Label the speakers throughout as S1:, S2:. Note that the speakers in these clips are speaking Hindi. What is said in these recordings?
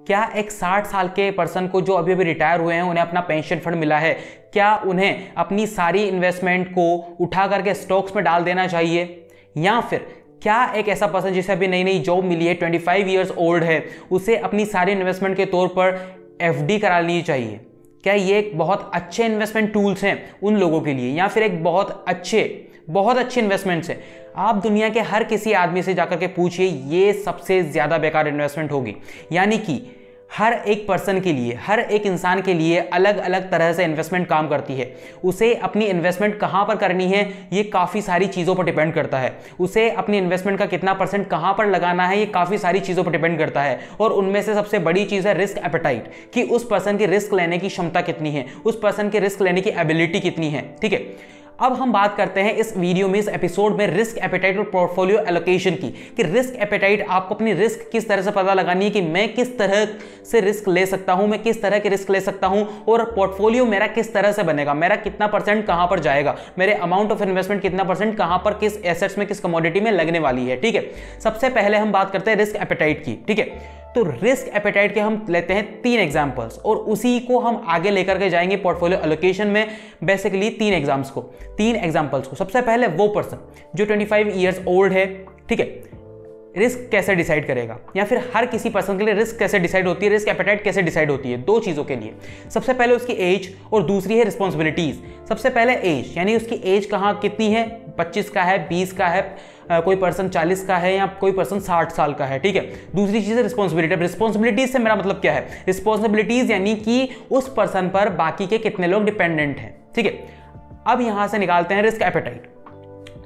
S1: क्या एक 60 साल के पर्सन को जो अभी अभी रिटायर हुए हैं उन्हें अपना पेंशन फंड मिला है, क्या उन्हें अपनी सारी इन्वेस्टमेंट को उठा करके स्टॉक्स में डाल देना चाहिए? या फिर क्या एक ऐसा पर्सन जिसे अभी नई नई जॉब मिली है, 25 ईयर्स ओल्ड है, उसे अपनी सारी इन्वेस्टमेंट के तौर पर एफडी करा लेनी चाहिए? क्या ये एक बहुत अच्छे इन्वेस्टमेंट टूल्स हैं उन लोगों के लिए, या फिर एक बहुत अच्छे इन्वेस्टमेंट्स हैं? आप दुनिया के हर किसी आदमी से जाकर के पूछिए, ये सबसे ज़्यादा बेकार इन्वेस्टमेंट होगी। यानी कि हर एक पर्सन के लिए, हर एक इंसान के लिए अलग अलग तरह से इन्वेस्टमेंट काम करती है। उसे अपनी इन्वेस्टमेंट कहाँ पर करनी है ये काफ़ी सारी चीज़ों पर डिपेंड करता है। उसे अपनी इन्वेस्टमेंट का कितना परसेंट कहाँ पर लगाना है ये काफ़ी सारी चीज़ों पर डिपेंड करता है। और उनमें से सबसे बड़ी चीज़ है रिस्क एपेटाइट, कि उस पर्सन की रिस्क लेने की क्षमता कितनी है, उस पर्सन की रिस्क लेने की एबिलिटी कितनी है। ठीक है, अब हम बात करते हैं इस वीडियो में, इस एपिसोड में रिस्क एपेटाइट और पोर्टफोलियो एलोकेशन की, कि रिस्क एपेटाइट आपको अपनी रिस्क किस तरह से पता लगानी है, कि मैं किस तरह से रिस्क ले सकता हूं, मैं किस तरह के रिस्क ले सकता हूं, और पोर्टफोलियो मेरा किस तरह से बनेगा, मेरा कितना परसेंट कहां पर जाएगा, मेरे अमाउंट ऑफ इन्वेस्टमेंट कितना परसेंट कहां पर किस एसेट्स में किस कमोडिटी में लगने वाली है। ठीक है, सबसे पहले हम बात करते हैं रिस्क एपेटाइट की। ठीक है, तो रिस्क एपेटाइट के हम लेते हैं 3 एग्जांपल्स और उसी को हम आगे लेकर के जाएंगे पोर्टफोलियो एलोकेशन में। बेसिकली 3 एग्जांपल्स को। सबसे पहले वो पर्सन जो 25 ईयर्स ओल्ड है, ठीक है, रिस्क कैसे डिसाइड करेगा, या फिर हर किसी पर्सन के लिए रिस्क कैसे डिसाइड होती है, रिस्क एपेटाइट कैसे डिसाइड होती है? 2 चीज़ों के लिए। सबसे पहले उसकी एज और दूसरी है रिस्पॉन्सिबिलिटीज। सबसे पहले एज, यानी उसकी एज कहाँ कितनी है, 25 का है, 20 का है, कोई पर्सन 40 का है, या कोई पर्सन 60 साल का है। ठीक है, दूसरी चीज़ है रिस्पॉन्सिबिलिटी। रिस्पॉन्सिबिलिटीज से मेरा मतलब क्या है? रिस्पॉन्सिबिलिटीज यानी कि उस पर्सन पर बाकी के कितने लोग डिपेंडेंट हैं। ठीक है, अब यहां से निकालते हैं रिस्क एपेटाइट।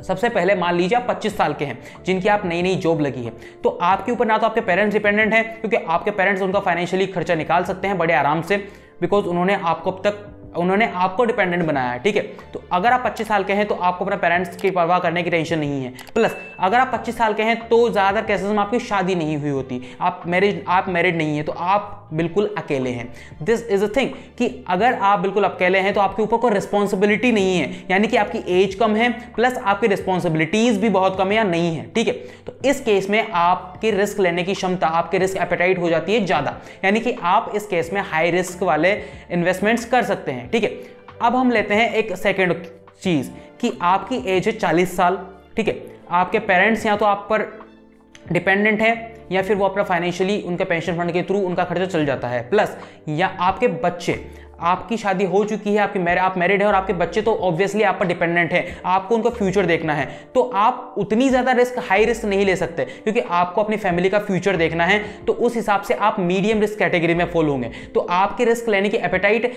S1: सबसे पहले मान लीजिए आप 25 साल के हैं, जिनकी आप नई जॉब लगी है, तो आपके ऊपर ना तो आपके पेरेंट्स डिपेंडेंट हैं, क्योंकि आपके पेरेंट्स उनका फाइनेंशियली खर्चा निकाल सकते हैं बड़े आराम से, बिकॉज उन्होंने आपको डिपेंडेंट बनाया है। ठीक है, तो अगर आप 25 साल के हैं तो आपको अपने पेरेंट्स की परवाह करने की टेंशन नहीं है। प्लस अगर आप 25 साल के हैं तो ज़्यादातर केसेस में आपकी शादी नहीं हुई होती, आप मैरिड नहीं है, तो आप बिल्कुल अकेले हैं। दिस इज अ थिंग कि अगर आप बिल्कुल अकेले हैं तो आपके ऊपर कोई रिस्पॉन्सिबिलिटी नहीं है, यानी कि आपकी एज कम है प्लस आपकी रिस्पॉन्सिबिलिटीज भी बहुत कम है या नहीं है। ठीक है, तो इस केस में आपकी रिस्क लेने की क्षमता, आपकी रिस्क एपेटाइट हो जाती है ज़्यादा, यानी कि आप इस केस में हाई रिस्क वाले इन्वेस्टमेंट्स कर सकते हैं। ठीक है, अब हम लेते हैं एक सेकेंड चीज कि आपकी एज है 40 साल। ठीक है, आपके पेरेंट्स या तो आप पर डिपेंडेंट है या फिर वो अपना फाइनेंशियली उनके पेंशन फंड के थ्रू उनका खर्चा चल जाता है। प्लस या आपके बच्चे, आपकी शादी हो चुकी है, आप मैरिड है और आपके बच्चे तो ऑब्वियसली आप पर डिपेंडेंट है, आपको उनका फ्यूचर देखना है, तो आप उतनी ज़्यादा हाई रिस्क नहीं ले सकते, क्योंकि आपको अपनी फैमिली का फ्यूचर देखना है। तो उस हिसाब से आप मीडियम रिस्क कैटेगरी में फॉल होंगे। तो आपके रिस्क लेने की एपेटाइट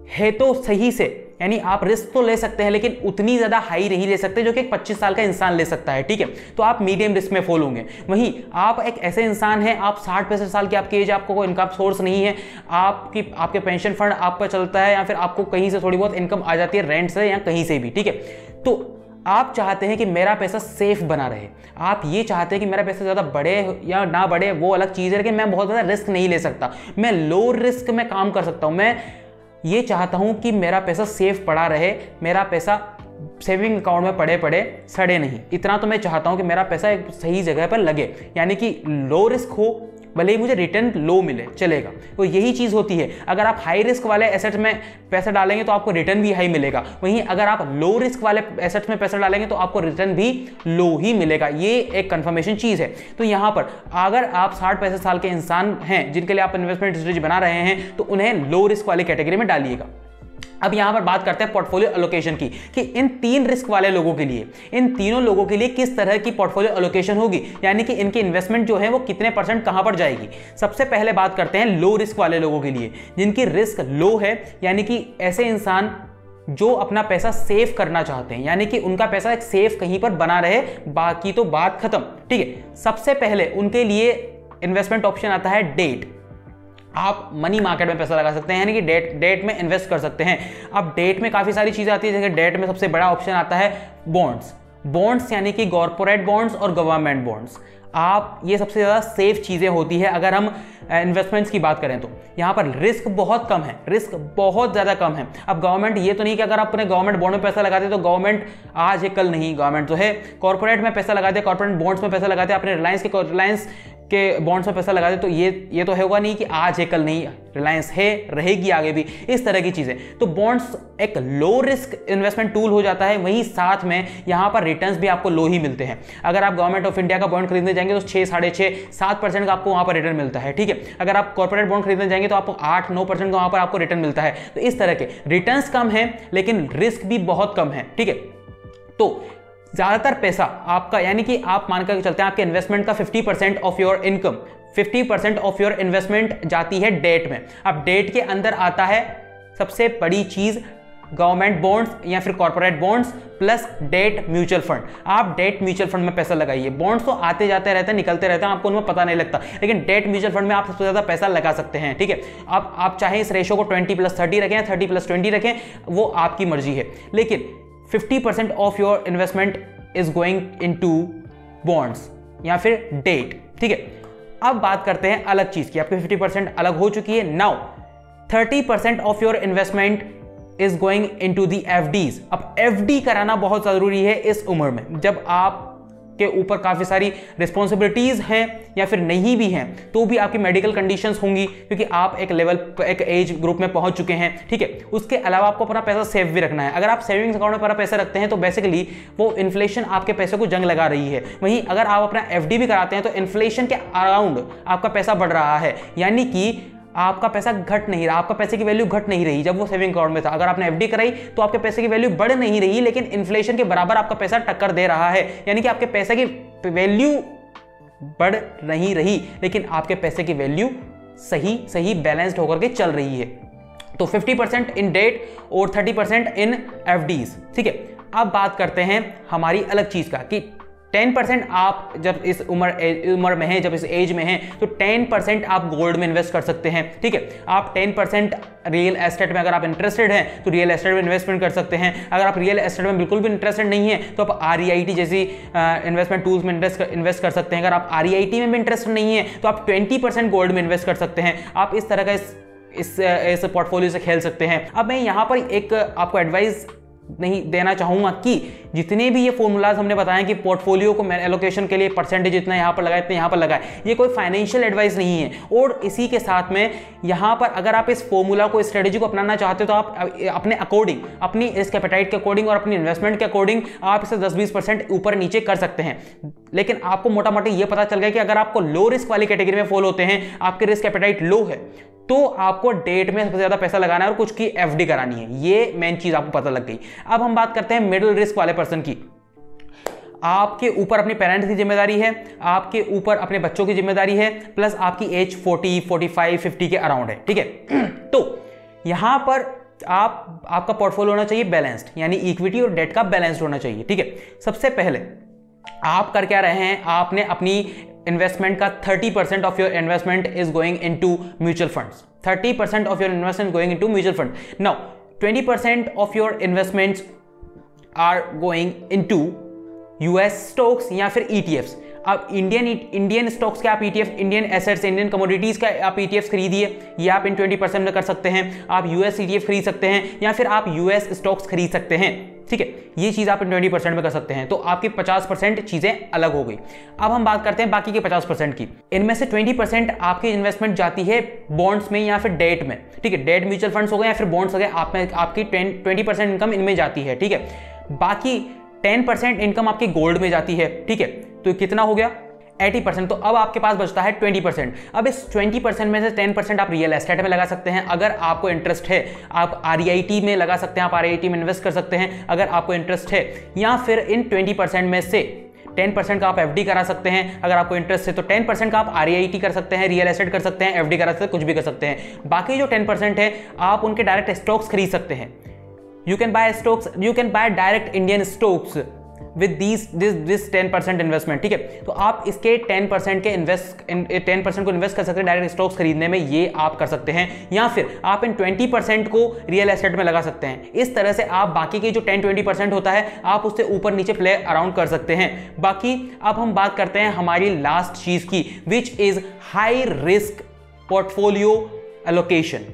S1: है तो सही से, यानी आप रिस्क तो ले सकते हैं लेकिन उतनी ज्यादा हाई नहीं ले सकते जो कि एक 25 साल का इंसान ले सकता है। ठीक है, तो आप मीडियम रिस्क में फॉल होंगे। वहीं आप एक ऐसे इंसान हैं, आप 60-65 साल की आपकी एज, आपको कोई इनकम सोर्स नहीं है, आपके पेंशन फंड आप पर चलता है या फिर आपको कहीं से थोड़ी बहुत इनकम आ जाती है रेंट से या कहीं से भी। ठीक है, तो आप चाहते हैं कि मेरा पैसा सेफ बना रहे, आप ये चाहते हैं कि मेरा पैसा ज़्यादा बढ़े या ना बढ़े वो अलग चीज़ है, लेकिन मैं बहुत ज़्यादा रिस्क नहीं ले सकता, मैं लो रिस्क में काम कर सकता हूँ। मैं ये चाहता हूं कि मेरा पैसा सेफ पड़ा रहे, मेरा पैसा सेविंग अकाउंट में पड़े सड़े नहीं, इतना तो मैं चाहता हूं कि मेरा पैसा एक सही जगह पर लगे, यानी कि लो रिस्क हो, भले ही मुझे रिटर्न लो मिले चलेगा। तो यही चीज़ होती है, अगर आप हाई रिस्क वाले एसेट्स में पैसा डालेंगे तो आपको रिटर्न भी हाई मिलेगा, वहीं अगर आप लो रिस्क वाले एसेट्स में पैसा डालेंगे तो आपको रिटर्न भी लो ही मिलेगा। ये एक कंफर्मेशन चीज़ है। तो यहाँ पर अगर आप 60-65 साल के इंसान हैं जिनके लिए आप इन्वेस्टमेंट स्ट्रेटजी बना रहे हैं तो उन्हें लो रिस्क वाली कैटेगरी में डालिएगा। अब यहां पर बात करते हैं पोर्टफोलियो एलोकेशन की, कि इन 3 रिस्क वाले लोगों के लिए, इन तीनों लोगों के लिए किस तरह की पोर्टफोलियो एलोकेशन होगी, यानी कि इनकी इन्वेस्टमेंट जो है वो कितने परसेंट कहां पर जाएगी। सबसे पहले बात करते हैं लो रिस्क वाले लोगों के लिए, जिनकी रिस्क लो है, यानी कि ऐसे इंसान जो अपना पैसा सेव करना चाहते हैं, यानी कि उनका पैसा एक सेफ कहीं पर बना रहे, बाकी तो बात खत्म। ठीक है, सबसे पहले उनके लिए इन्वेस्टमेंट ऑप्शन आता है डेट। आप मनी मार्केट में पैसा लगा सकते हैं, यानी कि डेट में इन्वेस्ट कर सकते हैं। अब डेट में काफ़ी सारी चीज़ें आती है, जैसे डेट में सबसे बड़ा ऑप्शन आता है बॉन्ड्स, यानी कि कॉर्पोरेट बॉन्ड्स और गवर्नमेंट बॉन्ड्स। आप ये सबसे ज़्यादा सेफ चीज़ें होती है अगर हम इन्वेस्टमेंट्स की बात करें तो। यहाँ पर रिस्क बहुत कम है, रिस्क बहुत ज़्यादा कम है। अब गवर्नमेंट ये तो नहीं कि अगर आप अपने गवर्नमेंट बॉन्ड में पैसा लगाते तो गवर्नमेंट आज है कल नहीं, गवर्नमेंट तो है। कॉर्पोरेट में पैसा लगाते, कॉर्पोरेट बॉन्ड्स में पैसा लगाते, अपने रिलायंस के बॉन्ड्स में पैसा लगा दे तो ये तो होगा नहीं कि आज है कल नहीं, रिलायंस है, रहेगी आगे भी, इस तरह की चीजें। तो बॉन्ड्स एक लो रिस्क इन्वेस्टमेंट टूल हो जाता है, वहीं साथ में यहाँ पर रिटर्न्स भी आपको लो ही मिलते हैं। अगर आप गवर्नमेंट ऑफ इंडिया का बॉन्ड खरीदने जाएंगे तो 6, 6.5, 7% का आपको वहां पर रिटर्न मिलता है, ठीक है। अगर आप कॉर्पोरेट बॉन्ड खरीदने जाएंगे तो आपको 8-9% का वहां पर आपको रिटर्न मिलता है। तो इस तरह के रिटर्न्स कम है लेकिन रिस्क भी बहुत कम है, ठीक है। तो ज्यादातर पैसा आपका, यानी कि आप मानकर चलते हैं आपके इन्वेस्टमेंट का 50% of your income, 50% of your investment जाती है डेट में। अब डेट के अंदर आता है सबसे बड़ी चीज गवर्नमेंट बॉन्ड्स या फिर corporate bonds plus debt mutual fund. आप डेट म्यूचुअल फंड में पैसा लगाइए। बॉन्ड्स तो आते जाते रहते हैं, निकलते रहते हैं, आपको उनमें पता नहीं लगता, लेकिन डेट म्यूचुअल फंड में आप सबसे ज्यादा पैसा लगा सकते हैं, ठीक है। आप चाहे इस रेशो को 20+30 रखें, 30+20 रखें, वो आपकी मर्जी है, लेकिन 50% of your investment is going into bonds या फिर डेट, ठीक है। अब बात करते हैं अलग चीज की। आपकी 50% अलग हो चुकी है। Now 30% of your investment is going into the FDs. अब एफडी कराना बहुत जरूरी है इस उम्र में, जब आप के ऊपर काफी सारी रिस्पॉन्सिबिलिटीज हैं या फिर नहीं भी हैं, तो भी आपकी मेडिकल कंडीशंस होंगी क्योंकि आप एक लेवल, एक एज ग्रुप में पहुंच चुके हैं, ठीक है। उसके अलावा आपको अपना पैसा सेव भी रखना है। अगर आप सेविंग्स अकाउंट में अपना पैसा रखते हैं तो बेसिकली वो इन्फ्लेशन आपके पैसे को जंग लगा रही है। वहीं अगर आप अपना एफडी भी कराते हैं तो इन्फ्लेशन के अराउंड आपका पैसा बढ़ रहा है, यानी कि आपका पैसा घट नहीं रहा, आपका पैसे की वैल्यू घट नहीं रही जब वो सेविंग अकाउंट में था। अगर आपने एफडी कराई तो आपके पैसे की वैल्यू बढ़ नहीं रही, लेकिन इन्फ्लेशन के बराबर आपका पैसा टक्कर दे रहा है, यानी कि आपके पैसे की वैल्यू बढ़ नहीं रही लेकिन आपके पैसे की वैल्यू सही बैलेंस्ड होकर के चल रही है। तो 50% इन डेट और 30% इन एफडीज, ठीक है। अब बात करते हैं हमारी अलग चीज का कि 10% आप जब इस उम्र में हैं, जब इस एज में हैं, तो 10% आप गोल्ड में इन्वेस्ट कर सकते हैं, ठीक है। आप 10% रियल एस्टेट में, अगर आप इंटरेस्टेड हैं तो रियल एस्टेट में इन्वेस्टमेंट कर सकते हैं। अगर आप रियल एस्टेट में बिल्कुल भी इंटरेस्टेड नहीं है तो आप REIT जैसी इन्वेस्टमेंट टूल्स में इन्वेस्ट कर सकते हैं। अगर आप REIT में भी इंटरेस्टेड नहीं है तो आप 20% गोल्ड में इन्वेस्ट कर सकते हैं। आप इस तरह का इस पोर्टफोलियो से खेल सकते हैं। अब मैं यहाँ पर एक आपको एडवाइस नहीं देना चाहूंगा कि जितने भी ये फॉर्मूलाज हमने बताए कि पोर्टफोलियो को एलोकेशन के लिए परसेंटेज इतना यहाँ पर लगाए, इतना यहाँ पर लगाए, ये कोई फाइनेंशियल एडवाइस नहीं है। और इसी के साथ में यहाँ पर अगर आप इस फॉर्मूला को, स्ट्रेटेजी को अपनाना चाहते हो तो आप अपने अकॉर्डिंग, अपनी रिस्क एपेटाइट के अकॉर्डिंग और अपनी इन्वेस्टमेंट के अकॉर्डिंग आप इसे 10-20% ऊपर नीचे कर सकते हैं। लेकिन आपको मोटा मोटी ये पता चल गया कि अगर आपको लो रिस्क वाली कैटेगरी में फॉल होते हैं, आपके रिस्क एपेटाइट लो है, तो आपको डेट में सबसे ज्यादा पैसा लगाना है और कुछ की एफडी करानी है। ये मेन चीज आपको पता लग गई। अब हम बात करते हैं मिडिल रिस्क वाले पर्सन की। आपके ऊपर अपने पेरेंट्स की जिम्मेदारी है, आपके ऊपर अपने बच्चों की जिम्मेदारी है, प्लस आपकी एज 40, 45, 50 के अराउंड है, ठीक है। तो यहां पर आपका पोर्टफोलियो होना चाहिए बैलेंस्ड, यानी इक्विटी और डेट का बैलेंस्ड होना चाहिए, ठीक है। सबसे पहले आप कर क्या रहे हैं, आपने अपनी इन्वेस्टमेंट का 30% of your investment is going into mutual funds. 30% of your investment going into mutual fund. Now 20% of your investments are going into US stocks या फिर ETFs। अब इंडियन स्टॉक्स के आप ETF, Indian assets, Indian commodities का आप ETFs खरीदिए, ये आप इन 20% में कर सकते हैं। आप US ETF खरीद सकते हैं या फिर आप US स्टॉक्स खरीद सकते हैं, ठीक है। ये चीज आप इन 20% में कर सकते हैं। तो आपकी 50% चीजें अलग हो गई। अब हम बात करते हैं बाकी के 50% की। इनमें से 20% आपकी इन्वेस्टमेंट जाती है बॉन्ड्स में या फिर डेट में, ठीक है। डेट म्यूचुअल फंड्स हो गए या फिर बॉन्ड्स हो गए, आपकी 20% इनकम इनमें जाती है, ठीक है। बाकी 10% इनकम आपकी गोल्ड में जाती है, ठीक है। तो कितना हो गया 80%। तो अब आपके पास बचता है 20%। अब इस 20% में से 10% आप रियल एस्टेट में लगा सकते हैं अगर आपको इंटरेस्ट है। आप REIT में लगा सकते हैं, आप REIT में इन्वेस्ट कर सकते हैं अगर आपको इंटरेस्ट है, या फिर इन 20% में से 10% का आप FD करा सकते हैं अगर आपको इंटरेस्ट है। तो 10% का आप REIT कर सकते हैं, रियल एस्टेट कर सकते हैं, FD करा सकते हैं, कुछ भी कर सकते हैं। बाकी जो 10% है आप उनके डायरेक्ट स्टॉक्स खरीद सकते हैं। You can buy stocks, you can buy direct Indian stocks with this 10% investment, ठीक है। तो आप इसके 10% को इन्वेस्ट कर सकते हैं डायरेक्ट स्टॉक्स खरीदने में, ये आप कर सकते हैं। या फिर आप इन 20% को रियल एस्टेट में लगा सकते हैं। इस तरह से आप बाकी के जो 10-20% होता है आप उससे ऊपर नीचे प्ले अराउंड कर सकते हैं। बाकी अब हम बात करते हैं हमारी लास्ट चीज की, which is high risk portfolio allocation.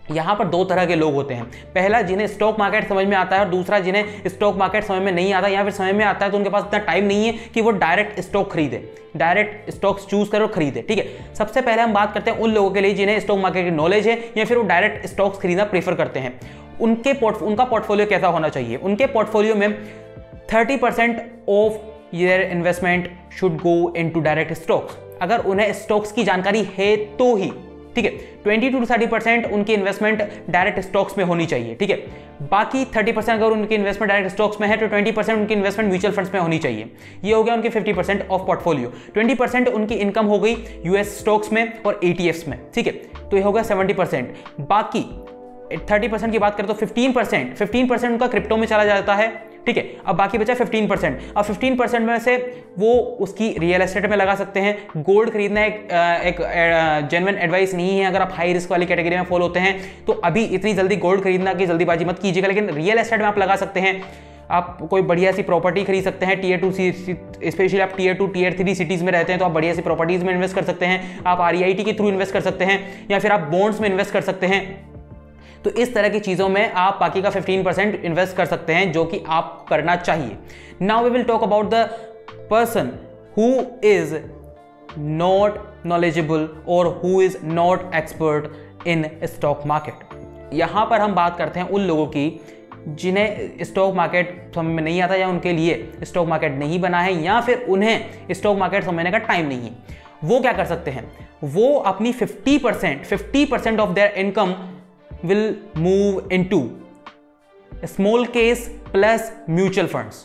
S1: यहां पर दो तरह के लोग होते हैं, पहला जिन्हें स्टॉक मार्केट समझ में आता है और दूसरा जिन्हें स्टॉक मार्केट समझ में नहीं आता या फिर समझ में आता है तो उनके पास इतना टाइम नहीं है कि वो डायरेक्ट स्टॉक खरीदे, डायरेक्ट स्टॉक्स चूज करो और खरीदे। ठीक है, सबसे पहले हम बात करते हैं उन लोगों के लिए जिन्हें स्टॉक मार्केट की नॉलेज है या फिर वो डायरेक्ट स्टॉक्स खरीदना प्रेफर करते हैं। उनका पोर्टफोलियो कैसा होना चाहिए? उनके पोर्टफोलियो में 30% of your investment should go into direct stocks, अगर उन्हें स्टॉक्स की जानकारी है तो ही। ठीक है, 20 to 30% उनकी इन्वेस्टमेंट डायरेक्ट स्टॉक्स में होनी चाहिए। ठीक है, बाकी 30% अगर उनकी इन्वेस्टमेंट डायरेक्ट स्टॉक्स में है तो 20% उनकी इन्वेस्टमेंट म्यूचुअल फंड्स में होनी चाहिए। ये हो गया उनके 50% ऑफ पोर्टफोलियो। 20% उनकी इनकम हो गई यूएस स्टॉक्स में और ETFs में। ठीक है, तो ये हो गया 70%। बाकी 30% की बात करें तो 15% उनका क्रिप्टो में चला जाता है। ठीक है, अब बाकी बचा 15%। अब 15% में से वो उसकी रियल एस्टेट में लगा सकते हैं। गोल्ड खरीदना एक जेन्युइन एडवाइस नहीं है। अगर आप हाई रिस्क वाली कैटेगरी में फॉलो होते हैं तो अभी इतनी जल्दी गोल्ड खरीदना की जल्दीबाजी मत कीजिएगा, लेकिन रियल एस्टेट में आप लगा सकते हैं। आप कोई बढ़िया सी प्रॉपर्टी खरीद सकते हैं Tier 2, स्पेशली आप Tier 2 Tier 3 सिटीज में रहते हैं तो आप बढ़िया सी प्रॉपर्टीज में इन्वेस्ट कर सकते हैं। आप REIT के थ्रू इन्वेस्ट कर सकते हैं या फिर आप बॉन्ड्स में इन्वेस्ट कर सकते हैं। तो इस तरह की चीजों में आप बाकी का 15% इन्वेस्ट कर सकते हैं, जो कि आप करना चाहिए। Now we will talk about the person who is not knowledgeable और who is not expert in stock market. यहां पर हम बात करते हैं उन लोगों की जिन्हें स्टॉक मार्केट समझ में नहीं आता या उनके लिए स्टॉक मार्केट नहीं बना है या फिर उन्हें स्टॉक मार्केट समझने का टाइम नहीं है। वो क्या कर सकते हैं? वो अपनी 50% of their income will move into small case plus mutual funds।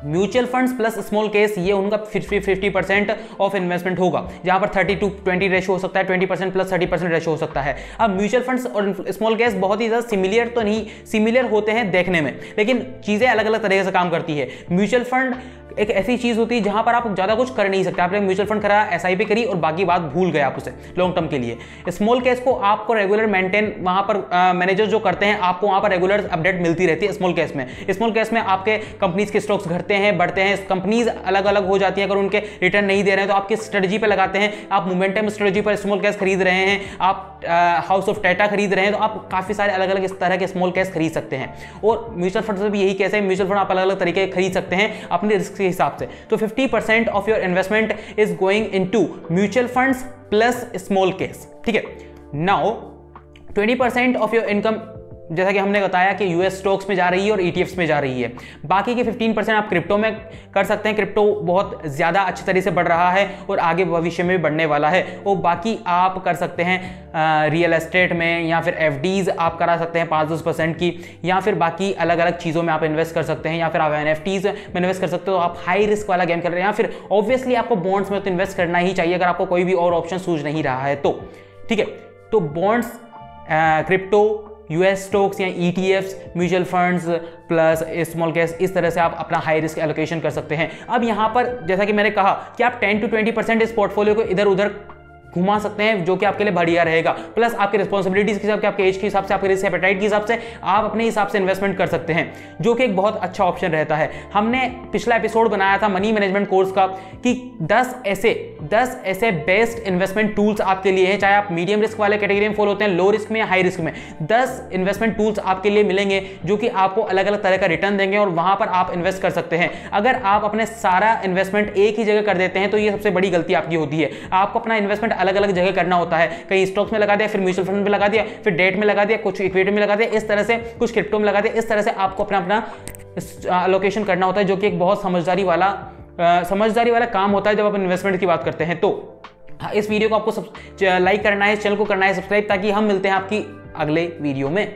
S1: Mutual funds plus small case, ये उनका 50% ऑफ इन्वेस्टमेंट होगा, जहां पर 30 to 20 रेशो हो सकता है, 20% प्लस 30% रेशो हो सकता है। अब म्यूचुअल फंड्स और स्मॉल केस बहुत ही ज्यादा सिमिलर तो नहीं, सिमिलर होते हैं देखने में, लेकिन चीजें अलग अलग तरीके से काम करती है। म्यूचुअल फंड एक ऐसी चीज होती है जहां पर आप ज्यादा कुछ कर नहीं सकते। आपने म्यूचुअल फंड करा, SIP करी और बाकी बात भूल गए आप उसे लॉन्ग टर्म के लिए। स्मॉल केस को आपको रेगुलर मेंटेन वहां पर मैनेजर जो करते हैं, आपको वहां पर रेगुलर अपडेट मिलती रहती है। स्मॉल केस में आपके कंपनीज के स्टॉक्स घटते हैं, बढ़ते हैं, कंपनीज अलग अलग हो जाती है। अगर उनके रिटर्न नहीं दे रहे हैं तो आपकी स्ट्रेटजी पे लगाते हैं। आप मोमेंटम स्ट्रेटजी पर स्मॉल केस खरीद रहे हैं, आप हाउस ऑफ टाटा खरीद रहे हैं, तो आप काफी सारे अलग अलग इस तरह के स्मॉल केस खरीद सकते हैं। और म्यूचुअल फंड से भी यही केस है, म्यूचुअल फंड आप अलग अलग तरीके खरीद सकते हैं अपने रिस्क के हिसाब से। तो 50% of your investment is going into mutual funds plus small case. ठीक है, नाउ 20% ऑफ योर इनकम जैसा कि हमने बताया कि यूएस स्टॉक्स में जा रही है और ETFs में जा रही है। बाकी के 15% आप क्रिप्टो में कर सकते हैं। क्रिप्टो बहुत ज़्यादा अच्छी तरीके से बढ़ रहा है और आगे भविष्य में भी बढ़ने वाला है। और बाकी आप कर सकते हैं रियल एस्टेट में या फिर FDs आप करा सकते हैं 5-10% की, या फिर बाकी अलग अलग चीज़ों में आप इन्वेस्ट कर सकते हैं, या फिर आप NFTs में इन्वेस्ट कर सकते हो। आप हाई रिस्क वाला गेम कर रहे हैं, या फिर ऑब्वियसली आपको बॉन्ड्स में तो इन्वेस्ट करना ही चाहिए अगर आपको कोई भी और ऑप्शन सूझ नहीं रहा है तो। ठीक है, तो बॉन्ड्स, क्रिप्टो, यूएस स्टॉक्स या ETFs, mutual funds plus small case, इस तरह से आप अपना हाई रिस्क एलोकेशन कर सकते हैं। अब यहां पर जैसा कि मैंने कहा कि आप 10 to 20% इस पोर्टफोलियो को इधर उधर घुमा सकते हैं, जो कि आपके लिए बढ़िया रहेगा। प्लस आपके रिस्पॉन्सिबिलिटीज के हिसाब से, आपके एज के हिसाब से, आपके रिस्क एपेटाइट के हिसाब से आप अपने हिसाब से इन्वेस्टमेंट कर सकते हैं, जो कि एक बहुत अच्छा ऑप्शन रहता है। हमने पिछला एपिसोड बनाया था मनी मैनेजमेंट कोर्स का कि 10 ऐसे बेस्ट इन्वेस्टमेंट टूल्स आपके लिए हैं, चाहे आप मीडियम रिस्क वाले कैटेगरी में फॉलो होते हैं, लो रिस्क में या हाई रिस्क में। 10 इन्वेस्टमेंट टूल्स आपके लिए मिलेंगे जो कि आपको अलग अलग तरह का रिटर्न देंगे और वहां पर आप इन्वेस्ट कर सकते हैं। अगर आप अपने सारा इन्वेस्टमेंट एक ही जगह कर देते हैं तो ये सबसे बड़ी गलती आपकी होती है। आपको अपना इन्वेस्टमेंट अलग अलग जगह करना होता है, कहीं स्टॉक्स में लगा दिया, फिर म्यूचुअल फंड में लगा दिया, फिर डेट में लगा दिया, कुछ इक्विटी में लगा दिया, इस तरह से कुछ क्रिप्टो में लगा दिया। इस तरह से आपको अपना एलोकेशन करना होता है, जो कि एक बहुत समझदारी वाला काम होता है जब आप इन्वेस्टमेंट की बात करते हैं। तो इस वीडियो को आपको लाइक करना है, चैनल को करना है सब्सक्राइब, ताकि हम मिलते हैं आपकी अगले वीडियो में।